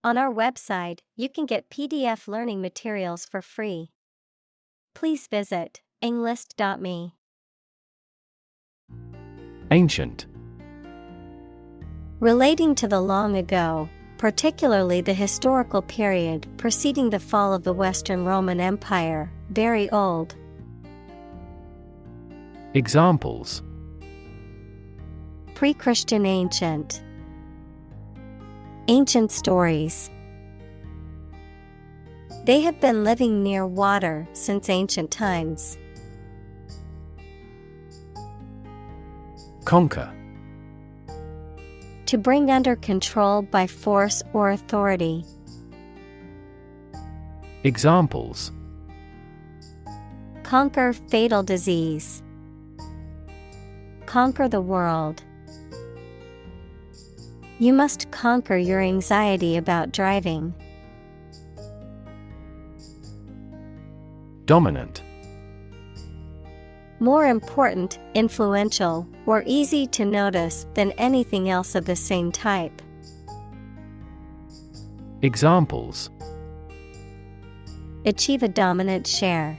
On our website, you can get PDF learning materials for free. Please visit englist.me. Ancient. Relating to the long ago, particularly the historical period preceding the fall of the Western Roman Empire, very old. Examples: Pre-Christian ancient. Ancient stories. They have been living near water since ancient times. Conquer. To bring under control by force or authority. Examples: Conquer fatal disease. Conquer the world. You must conquer your anxiety about driving. Dominant. More important, influential, or easy to notice than anything else of the same type. Examples: Achieve a dominant share.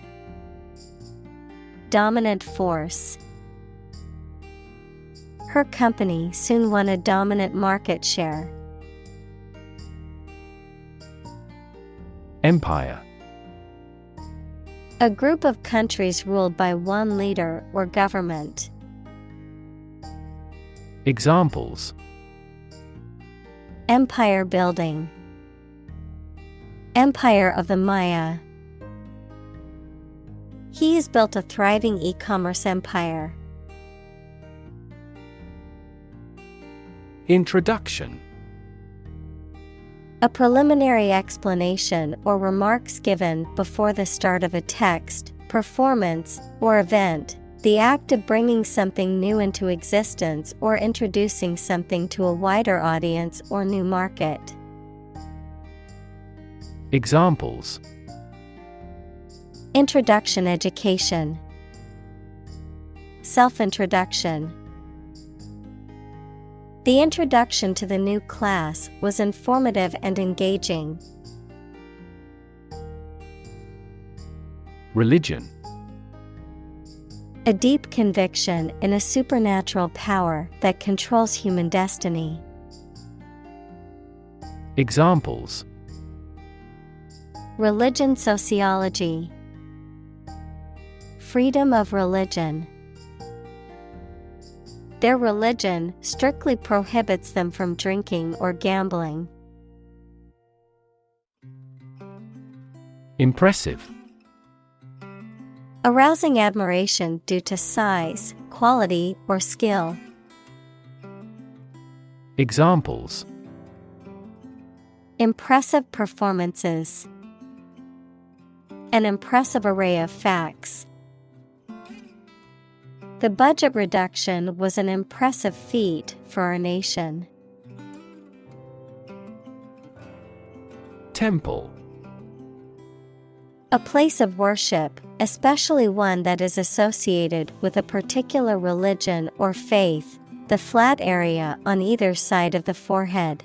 Dominant force. Her company soon won a dominant market share. Empire. A group of countries ruled by one leader or government. Examples: Empire building. Empire of the Maya. He has built a thriving e-commerce empire. Introduction. A preliminary explanation or remarks given before the start of a text, performance, or event, the act of bringing something new into existence or introducing something to a wider audience or new market. Examples: Introduction education. Self-introduction. The introduction to the new class was informative and engaging. Religion. A deep conviction in a supernatural power that controls human destiny. Examples: Religion sociology. Freedom of religion. Their religion strictly prohibits them from drinking or gambling. Impressive. Arousing admiration due to size, quality, or skill. Examples: Impressive performances. An impressive array of facts. The budget reduction was an impressive feat for our nation. Temple. A place of worship, especially one that is associated with a particular religion or faith, the flat area on either side of the forehead.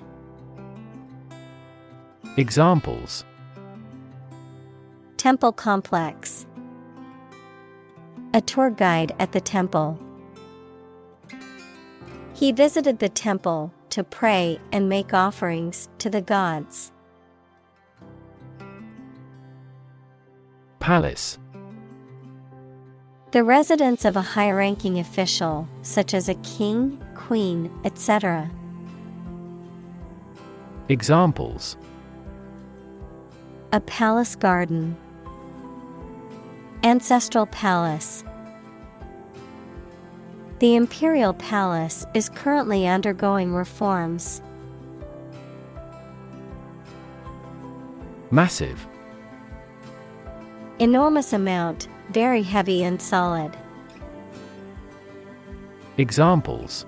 Examples: Temple complex. A tour guide at the temple. He visited the temple to pray and make offerings to the gods. Palace. The residence of a high-ranking official, such as a king, queen, etc. Examples: A palace garden. Ancestral palace. The imperial palace is currently undergoing reforms. Massive. Enormous amount, very heavy and solid. Examples: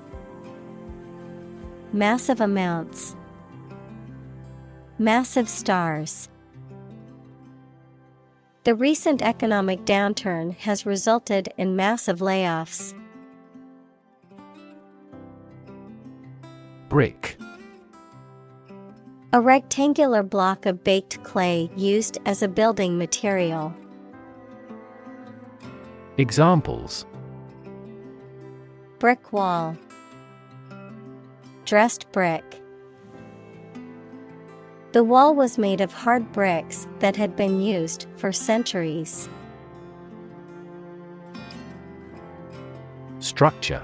Massive amounts. Massive stars. The recent economic downturn has resulted in massive layoffs. Brick. A rectangular block of baked clay used as a building material. Examples: Brick wall. Dressed brick. The wall was made of hard bricks that had been used for centuries. Structure.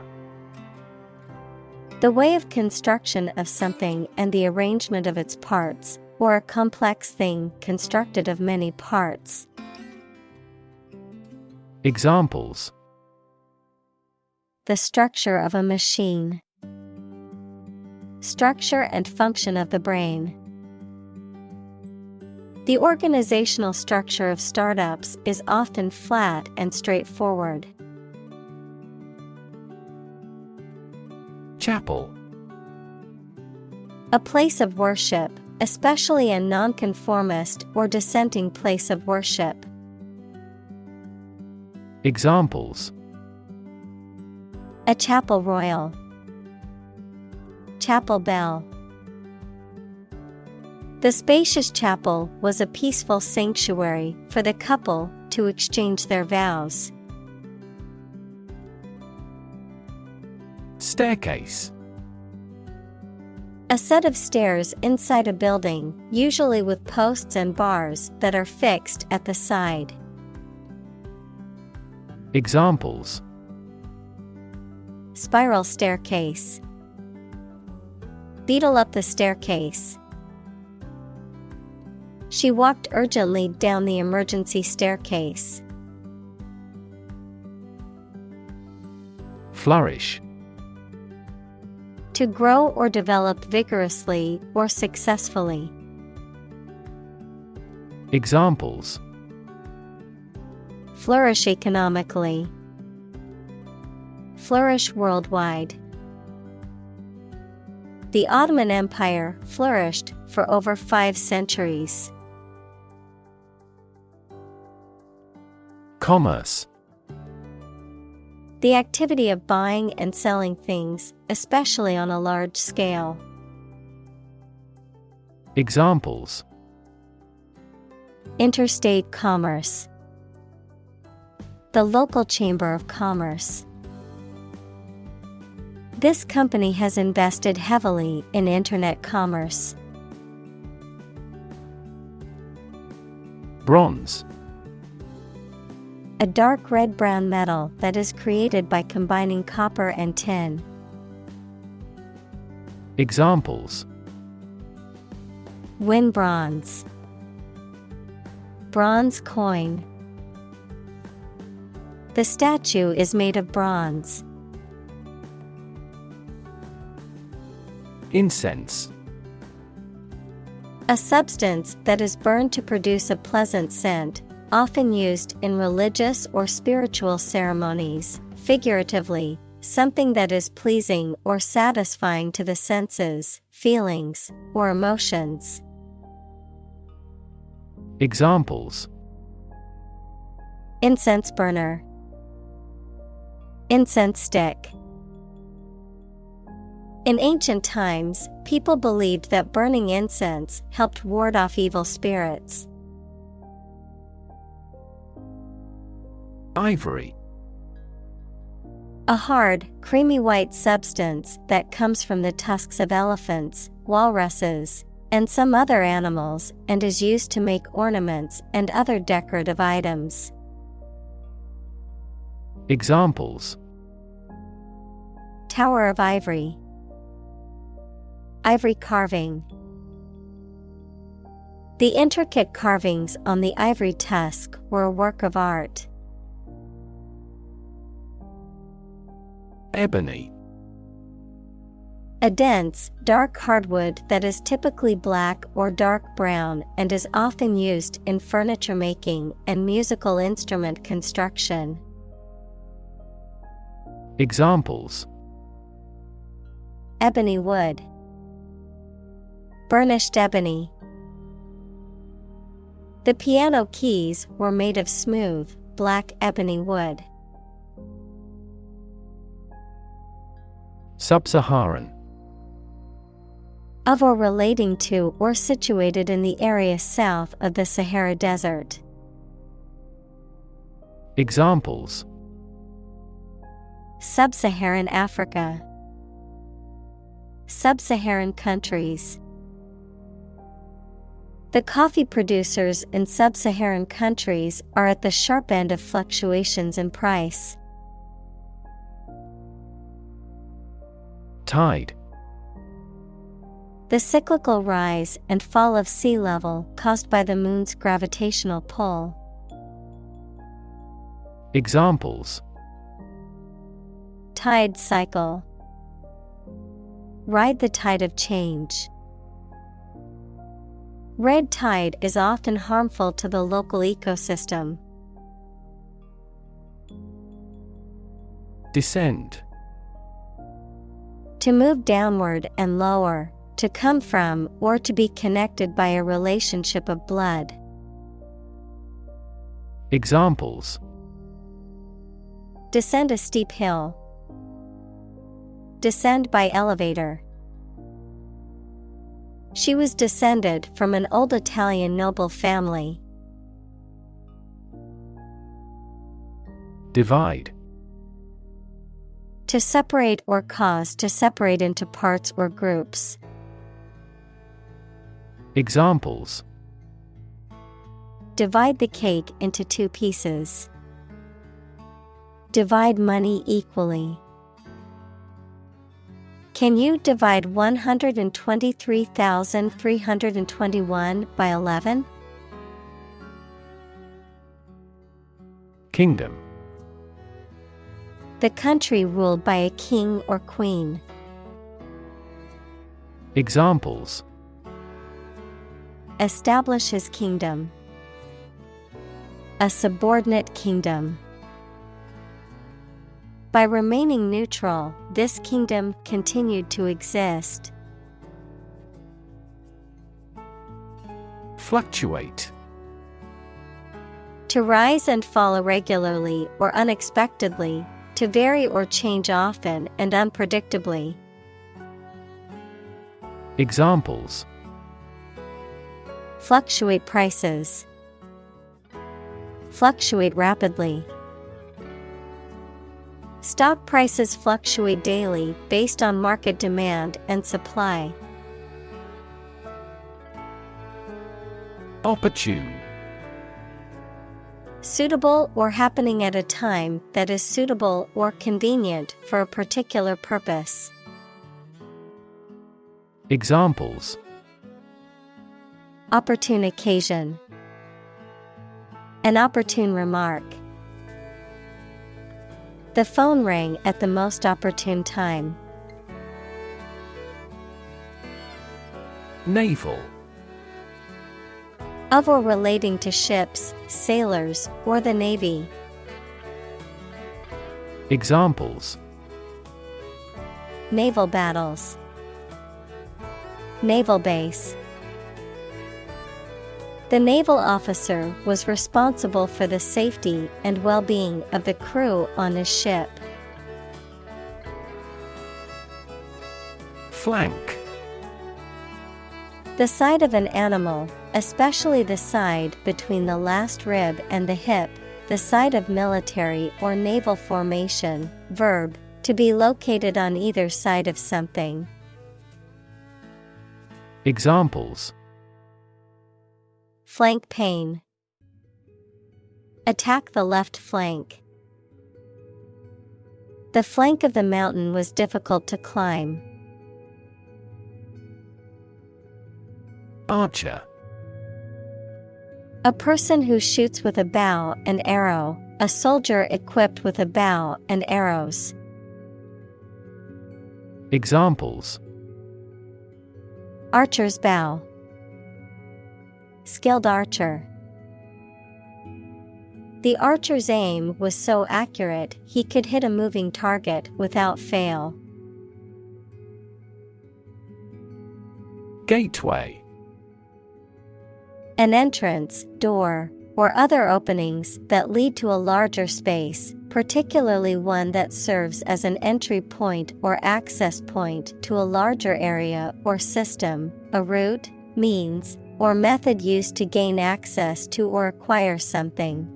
The way of construction of something and the arrangement of its parts, or a complex thing constructed of many parts. Examples: the structure of a machine. Structure and function of the brain. The organizational structure of startups is often flat and straightforward. Chapel. A place of worship, especially a nonconformist or dissenting place of worship. Examples: a chapel royal. Chapel bell. The spacious chapel was a peaceful sanctuary for the couple to exchange their vows. Staircase. A set of stairs inside a building, usually with posts and bars that are fixed at the side. Examples: spiral staircase. Beetle up the staircase. She walked urgently down the emergency staircase. Flourish. To grow or develop vigorously or successfully. Examples: flourish economically. Flourish worldwide. The Ottoman Empire flourished for over 5 centuries. Commerce. The activity of buying and selling things, especially on a large scale. Examples: interstate commerce. The local chamber of commerce. This company has invested heavily in internet commerce. Bronze. A dark red-brown metal that is created by combining copper and tin. Examples: win bronze. Bronze coin. The statue is made of bronze. Incense. A substance that is burned to produce a pleasant scent, often used in religious or spiritual ceremonies. Figuratively, something that is pleasing or satisfying to the senses, feelings, or emotions. Examples: incense burner. Incense stick. In ancient times, people believed that burning incense helped ward off evil spirits. Ivory. A hard, creamy white substance that comes from the tusks of elephants, walruses, and some other animals and is used to make ornaments and other decorative items. Examples: Tower of Ivory. Ivory carving. The intricate carvings on the ivory tusk were a work of art. Ebony. A dense, dark hardwood that is typically black or dark brown and is often used in furniture making and musical instrument construction. Examples: ebony wood. Burnished ebony. The piano keys were made of smooth, black ebony wood. Sub-Saharan. Of or relating to or situated in the area south of the Sahara Desert. Examples: Sub-Saharan Africa. Sub-Saharan countries. The coffee producers in sub-Saharan countries are at the sharp end of fluctuations in price. Tide. The cyclical rise and fall of sea level caused by the moon's gravitational pull. Examples: Tide cycle. Ride the tide of change. Red tide is often harmful to the local ecosystem. Descend. To move downward and lower, to come from or to be connected by a relationship of blood. Examples: Descend a steep hill. Descend by elevator. She was descended from an old Italian noble family. Divide. To separate or cause to separate into parts or groups. Examples: Divide the cake into 2 pieces. Divide money equally. Can you divide 123,321 by 11? Kingdom. The country ruled by a king or queen. Examples: Establish his kingdom. A subordinate kingdom. By remaining neutral, this kingdom continued to exist. Fluctuate. To rise and fall irregularly or unexpectedly, to vary or change often and unpredictably. Examples: Fluctuate prices. Fluctuate rapidly. Stock prices fluctuate daily based on market demand and supply. Opportune. Suitable or happening at a time that is suitable or convenient for a particular purpose. Examples: Opportune occasion. An opportune remark. The phone rang at the most opportune time. Naval. Of or relating to ships, sailors, or the Navy. Examples: Naval battles. Naval base. The naval officer was responsible for the safety and well-being of the crew on his ship. Flank. The side of an animal, especially the side between the last rib and the hip, the side of military or naval formation. Verb, to be located on either side of something. Examples: Flank pain. Attack the left flank. The flank of the mountain was difficult to climb. Archer. A person who shoots with a bow and arrow, a soldier equipped with a bow and arrows. Examples: Archer's bow. Skilled archer. The archer's aim was so accurate he could hit a moving target without fail. Gateway. An entrance, door, or other openings that lead to a larger space, particularly one that serves as an entry point or access point to a larger area or system, a route, means, or method used to gain access to or acquire something.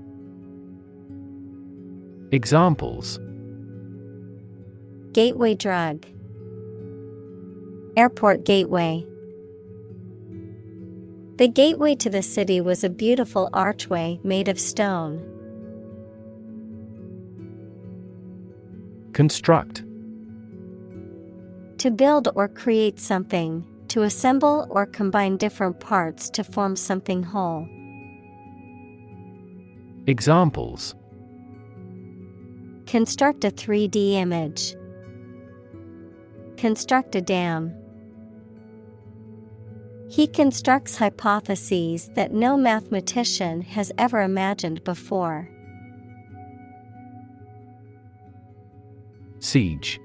Examples: Gateway drug, airport gateway. The gateway to the city was a beautiful archway made of stone. Construct. To build or create something, to assemble or combine different parts to form something whole. Examples: Construct a 3D image. Construct a dam. He constructs hypotheses that no mathematician has ever imagined before. Siege.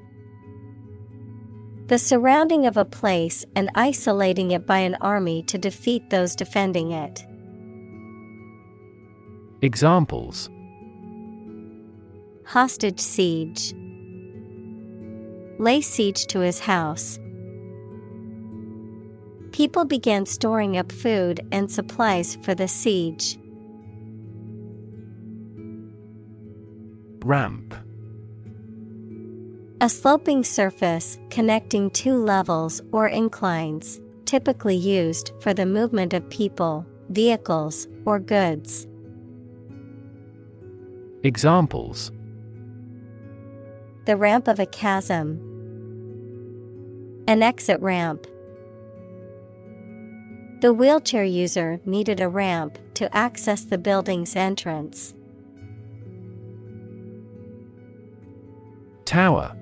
The surrounding of a place and isolating it by an army to defeat those defending it. Examples: Hostage siege. Lay siege to his house. People began storing up food and supplies for the siege. Ramp. A sloping surface connecting two levels or inclines, typically used for the movement of people, vehicles, or goods. Examples: The ramp of a chasm. An exit ramp. The wheelchair user needed a ramp to access the building's entrance. Tower.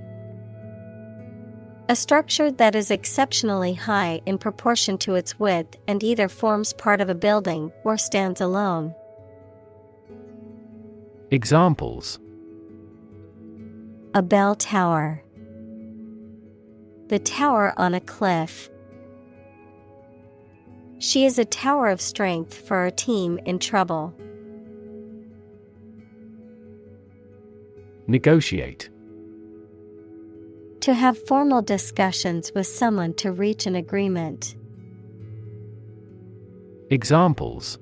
A structure that is exceptionally high in proportion to its width and either forms part of a building or stands alone. Examples: A bell tower. The tower on a cliff. She is a tower of strength for our team in trouble. Negotiate. To have formal discussions with someone to reach an agreement. Examples: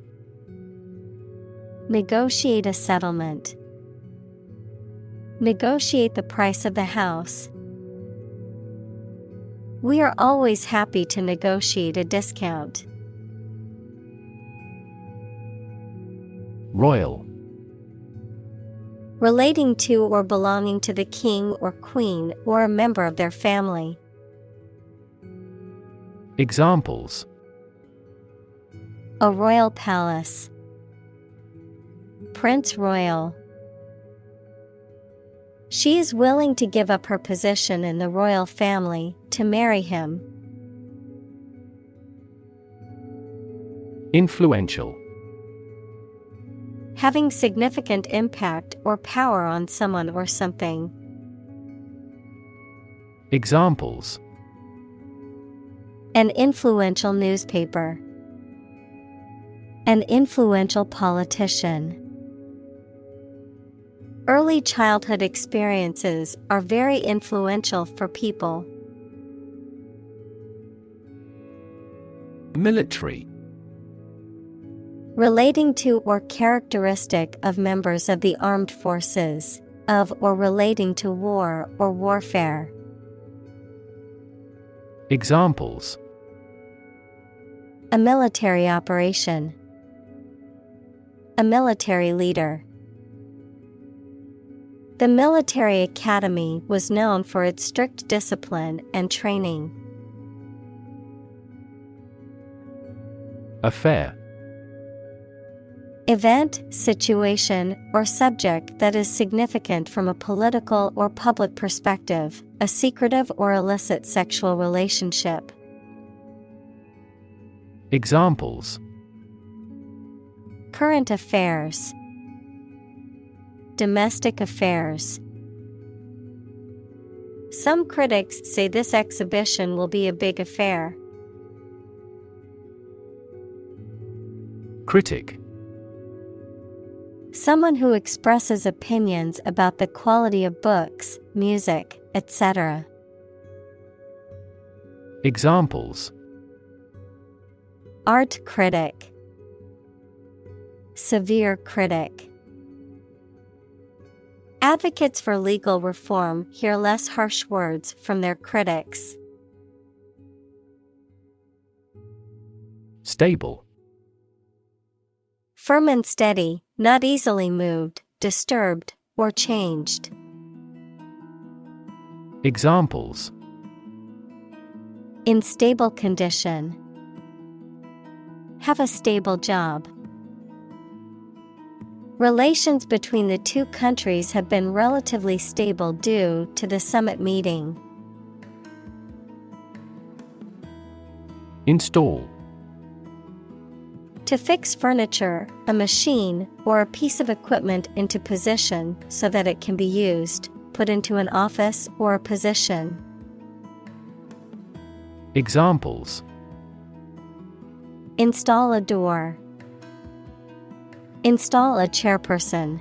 Negotiate a settlement. Negotiate the price of the house. We are always happy to negotiate a discount. Royal. Relating to or belonging to the king or queen or a member of their family. Examples: A royal palace. Prince Royal. She is willing to give up her position in the royal family to marry him. Influential. Having significant impact or power on someone or something. Examples: An influential newspaper. An influential politician. Early childhood experiences are very influential for people. Military. Relating to or characteristic of members of the armed forces, of or relating to war or warfare. Examples: A military operation. A military leader. The military academy was known for its strict discipline and training. Affair. Event, situation, or subject that is significant from a political or public perspective, a secretive or illicit sexual relationship. Examples: Current affairs. Domestic affairs. Some critics say this exhibition will be a big affair. Critic. Someone who expresses opinions about the quality of books, music, etc. Examples: Art critic, severe critic. Advocates for legal reform hear less harsh words from their critics. Stable. Firm and steady, not easily moved, disturbed, or changed. Examples: In stable condition. Have a stable job. Relations between the two countries have been relatively stable due to the summit meeting. Install. To fix furniture, a machine, or a piece of equipment into position so that it can be used, put into an office or a position. Examples: Install a door. Install a chairperson.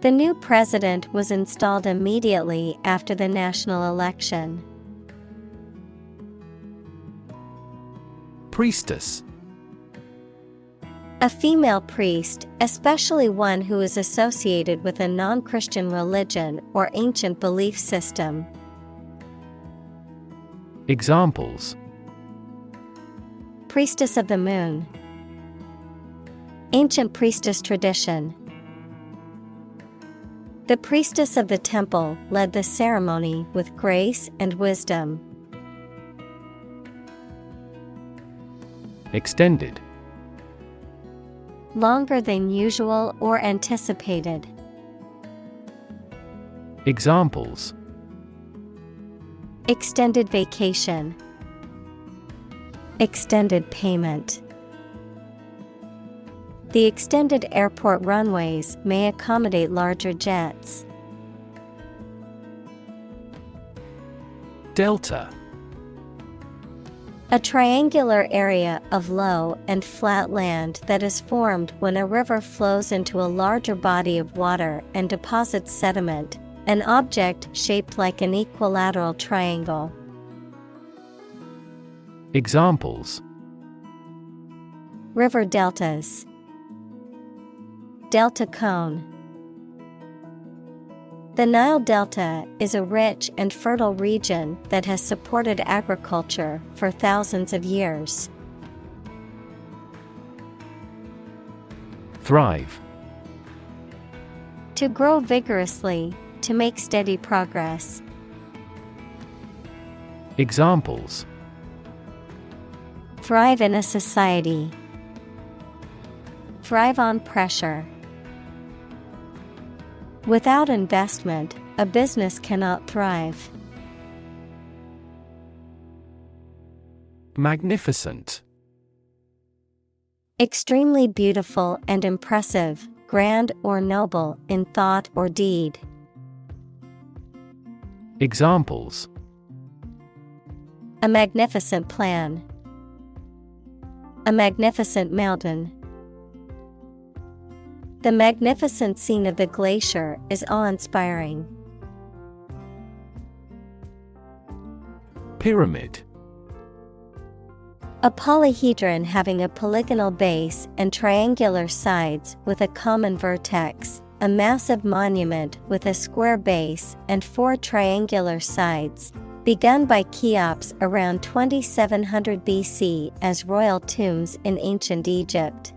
The new president was installed immediately after the national election. Priestess. A female priest, especially one who is associated with a non-Christian religion or ancient belief system. Examples: Priestess of the moon. Ancient priestess tradition. The priestess of the temple led the ceremony with grace and wisdom. Extended. Longer than usual or anticipated. Examples: Extended vacation. Extended payment. The extended airport runways may accommodate larger jets. Delta. A triangular area of low and flat land that is formed when a river flows into a larger body of water and deposits sediment, an object shaped like an equilateral triangle. Examples: River deltas. Delta cone. The Nile Delta is a rich and fertile region that has supported agriculture for thousands of years. Thrive. To grow vigorously, to make steady progress. Examples: Thrive in a society. Thrive on pressure. Without investment, a business cannot thrive. Magnificent. Extremely beautiful and impressive, grand or noble in thought or deed. Examples: A magnificent plan. A magnificent mountain. The magnificent scene of the glacier is awe-inspiring. Pyramid. A polyhedron having a polygonal base and triangular sides with a common vertex, a massive monument with a square base and 4 triangular sides, begun by Cheops around 2700 BC as royal tombs in ancient Egypt.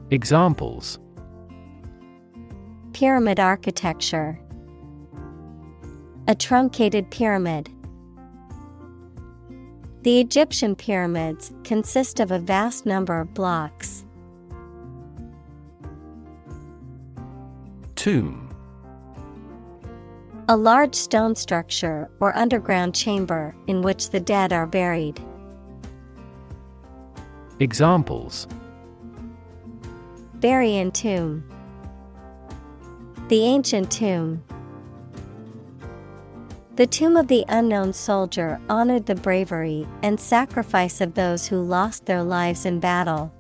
Examples: Pyramid architecture. A truncated pyramid. The Egyptian pyramids consist of a vast number of blocks. Tomb. A large stone structure or underground chamber in which the dead are buried. Examples: Bury in tomb. The ancient tomb. The tomb of the unknown soldier honored the bravery and sacrifice of those who lost their lives in battle.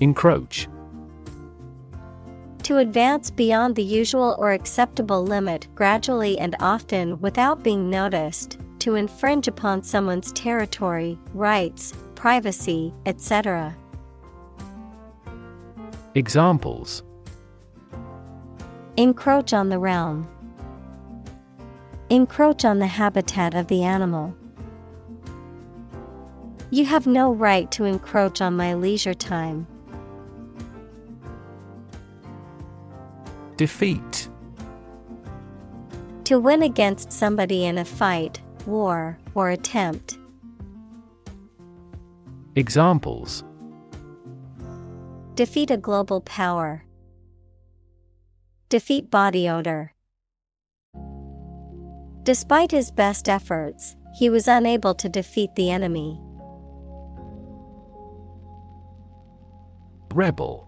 Encroach. To advance beyond the usual or acceptable limit gradually and often without being noticed, to infringe upon someone's territory, rights, privacy, etc. Examples: encroach on the realm, encroach on the habitat of the animal. You have no right to encroach on my leisure time. Defeat. To win against somebody in a fight, war, or attempt. Examples: defeat a global power, defeat body odor. Despite his best efforts, he was unable to defeat the enemy. Rebel.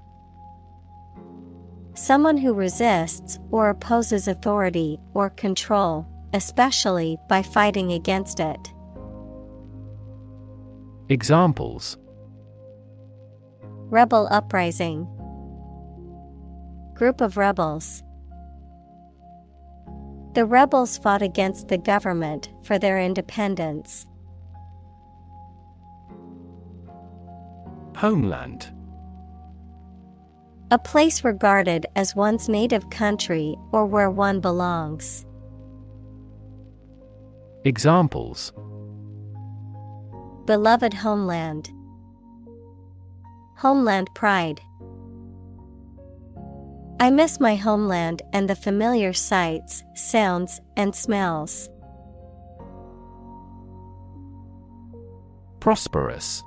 Someone who resists or opposes authority or control, especially by fighting against it. Examples: rebel uprising, group of rebels. The rebels fought against the government for their independence. Homeland. A place regarded as one's native country or where one belongs. Examples: beloved homeland, homeland pride. I miss my homeland and the familiar sights, sounds, and smells. Prosperous.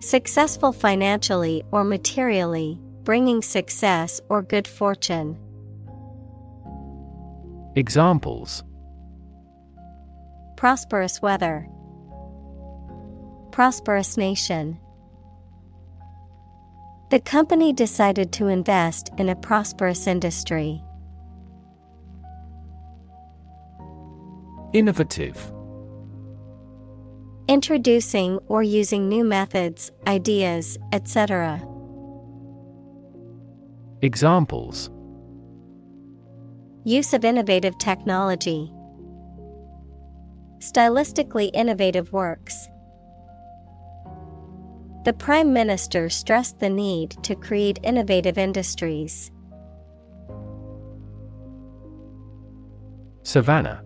Successful financially or materially, bringing success or good fortune. Examples: prosperous weather, prosperous nation. The company decided to invest in a prosperous industry. Innovative. Introducing or using new methods, ideas, etc. Examples: use of innovative technology, stylistically innovative works. The Prime Minister stressed the need to create innovative industries. Savanna.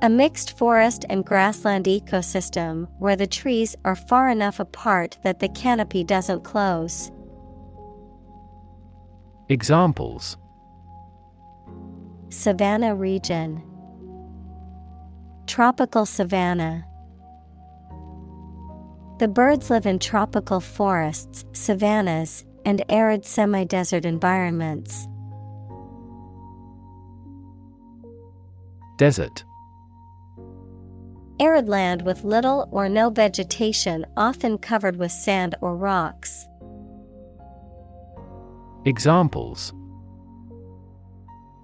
A mixed forest and grassland ecosystem where the trees are far enough apart that the canopy doesn't close. Examples: Savanna region, tropical savanna. The birds live in tropical forests, savannas, and arid semi-desert environments. Desert. Arid land with little or no vegetation, often covered with sand or rocks. Examples: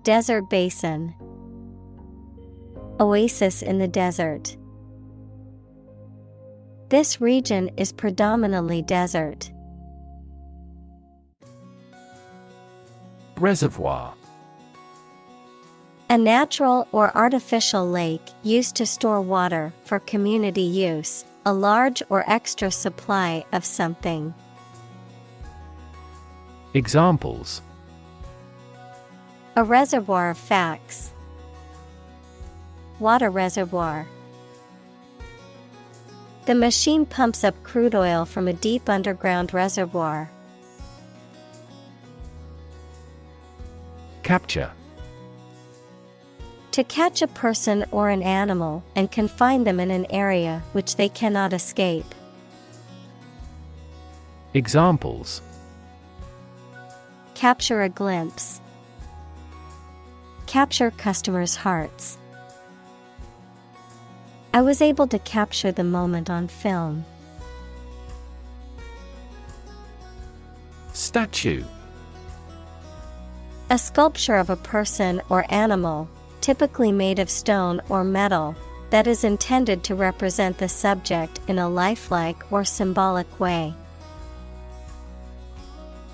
desert basin, oasis in the desert. This region is predominantly desert. Reservoir. A natural or artificial lake used to store water for community use, a large or extra supply of something. Examples: a reservoir of facts, water reservoir. The machine pumps up crude oil from a deep underground reservoir. Capture. To catch a person or an animal and confine them in an area which they cannot escape. Examples: capture a glimpse, capture customers' hearts. I was able to capture the moment on film. Statue. A sculpture of a person or animal, typically made of stone or metal, that is intended to represent the subject in a lifelike or symbolic way.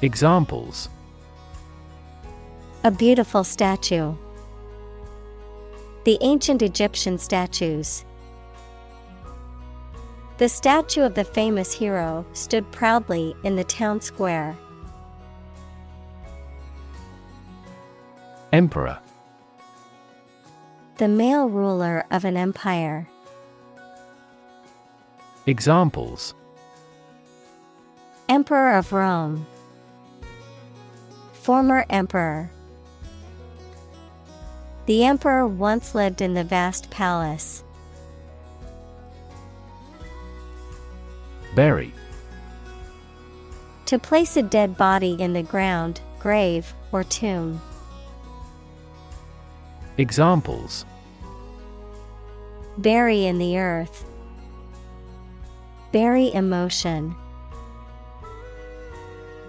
Examples: a beautiful statue. The ancient Egyptian statues. The statue of the famous hero stood proudly in the town square. Emperor. The male ruler of an empire. Examples: Emperor of Rome. Former emperor. The emperor once lived in the vast palace. Bury. To place a dead body in the ground, grave, or tomb. Examples: Bury in the earth. Bury emotion.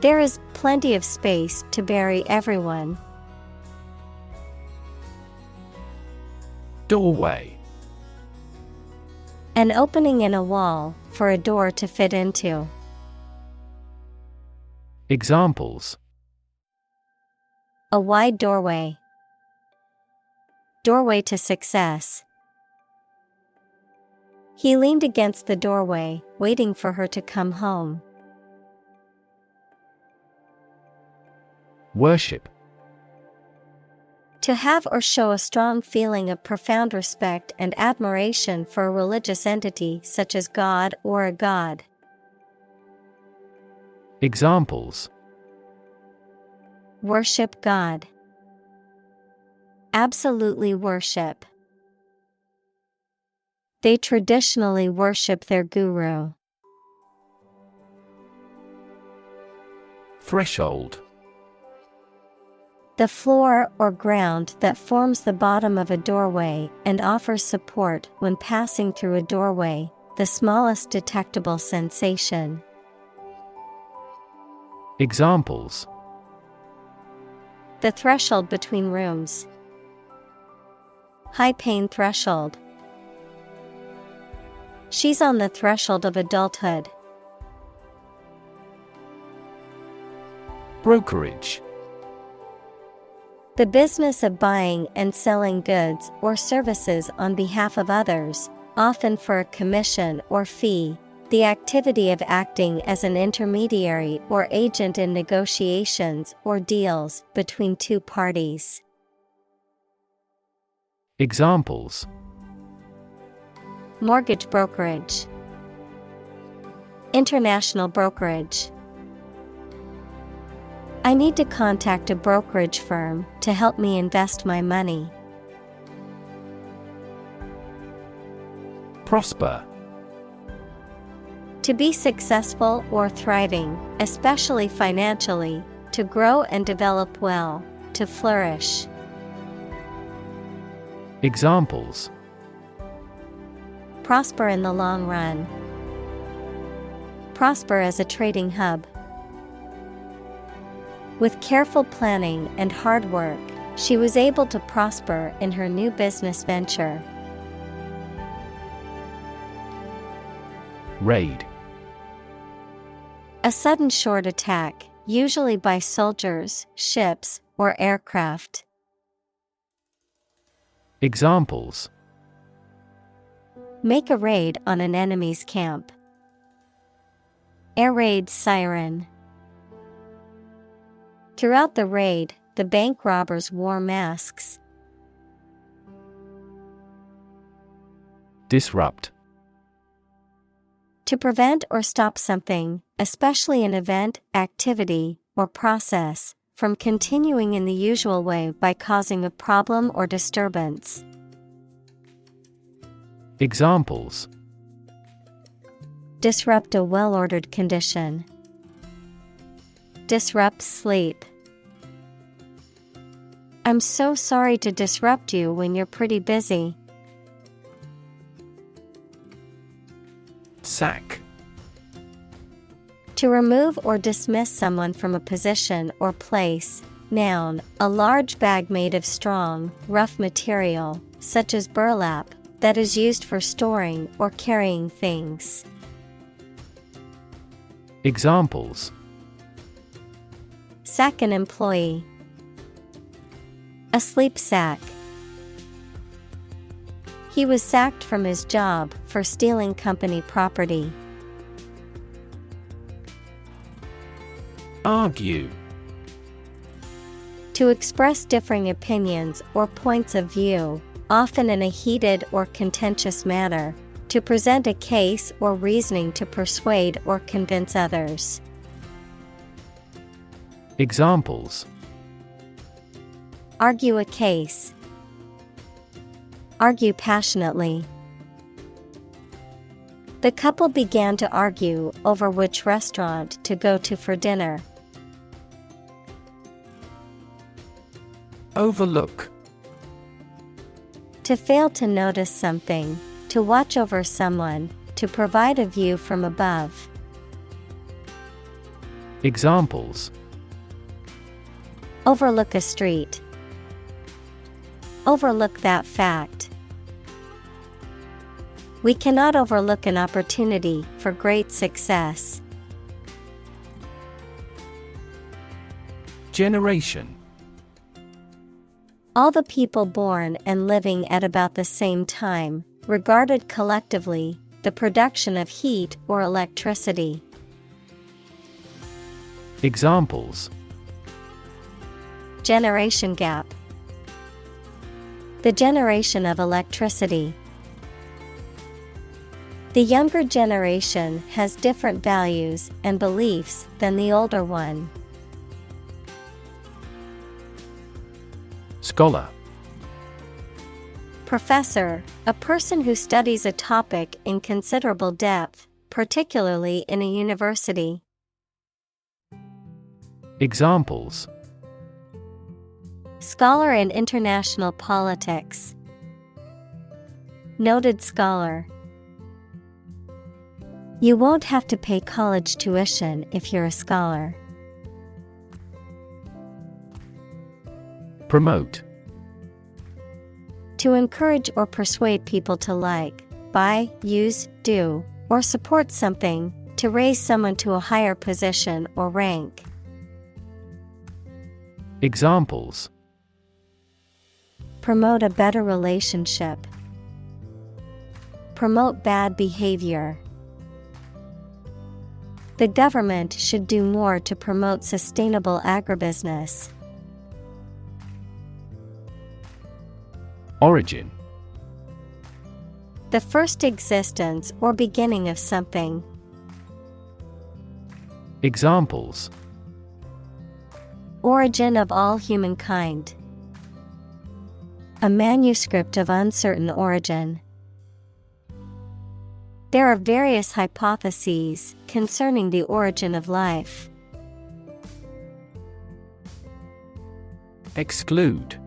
There is plenty of space to bury everyone. Doorway. An opening in a wall for a door to fit into. Examples: A wide doorway. Doorway to success. He leaned against the doorway, waiting for her to come home. Worship. To have or show a strong feeling of profound respect and admiration for a religious entity such as God or a god. Examples: Worship God. Absolutely worship. They traditionally worship their guru. Threshold. The floor or ground that forms the bottom of a doorway and offers support when passing through a doorway, the smallest detectable sensation. Examples: The threshold between rooms. High pain threshold. She's on the threshold of adulthood. Brokerage. The business of buying and selling goods or services on behalf of others, often for a commission or fee. The activity of acting as an intermediary or agent in negotiations or deals between two parties. Examples: Mortgage brokerage. International brokerage. I need to contact a brokerage firm to help me invest my money. Prosper. To be successful or thriving, especially financially, to grow and develop well, to flourish. Examples: Prosper in the long run. Prosper as a trading hub. With careful planning and hard work, she was able to prosper in her new business venture. Raid. A sudden short attack, usually by soldiers, ships, or aircraft. Examples: Make a raid on an enemy's camp. Air raid siren. Throughout the raid, the bank robbers wore masks. Disrupt. To prevent or stop something, especially an event, activity, or process, from continuing in the usual way by causing a problem or disturbance. Examples: Disrupt a well-ordered condition. Disrupt sleep. I'm so sorry to disrupt you when you're pretty busy. Sack. To remove or dismiss someone from a position or place. Noun, a large bag made of strong, rough material, such as burlap, that is used for storing or carrying things. Examples: Sack an employee. A sleep sack. He was sacked from his job for stealing company property. Argue. To express differing opinions or points of view, often in a heated or contentious manner, to present a case or reasoning to persuade or convince others. Examples: Argue a case. Argue passionately. The couple began to argue over which restaurant to go to for dinner. Overlook. To fail to notice something, to watch over someone, to provide a view from above. Examples: Overlook a street. Overlook that fact. We cannot overlook an opportunity for great success. Generation. All the people born and living at about the same time, regarded collectively, the production of heat or electricity. Examples: Generation gap. The generation of electricity. The younger generation has different values and beliefs than the older one. Scholar. Professor, a person who studies a topic in considerable depth, particularly in a university. Examples: Scholar in international politics. Noted scholar. You won't have to pay college tuition if you're a scholar. Promote. To encourage or persuade people to like, buy, use, do, or support something, to raise someone to a higher position or rank. Examples: Promote a better relationship. Promote bad behavior. The government should do more to promote sustainable agribusiness. Origin. The first existence or beginning of something. Examples: Origin of all humankind. A manuscript of uncertain origin. There are various hypotheses concerning the origin of life. Exclude.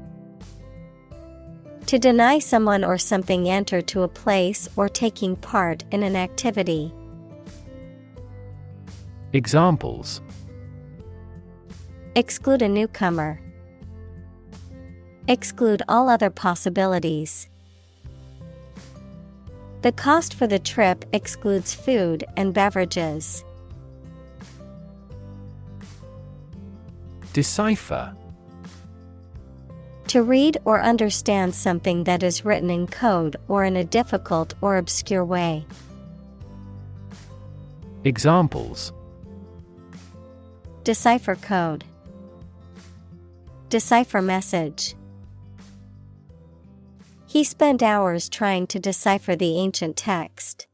To deny someone or something enter to a place or taking part in an activity. Examples: Exclude a newcomer. Exclude all other possibilities. The cost for the trip excludes food and beverages. Decipher. To read or understand something that is written in code or in a difficult or obscure way. Examples: Decipher code. Decipher message. He spent hours trying to decipher the ancient text.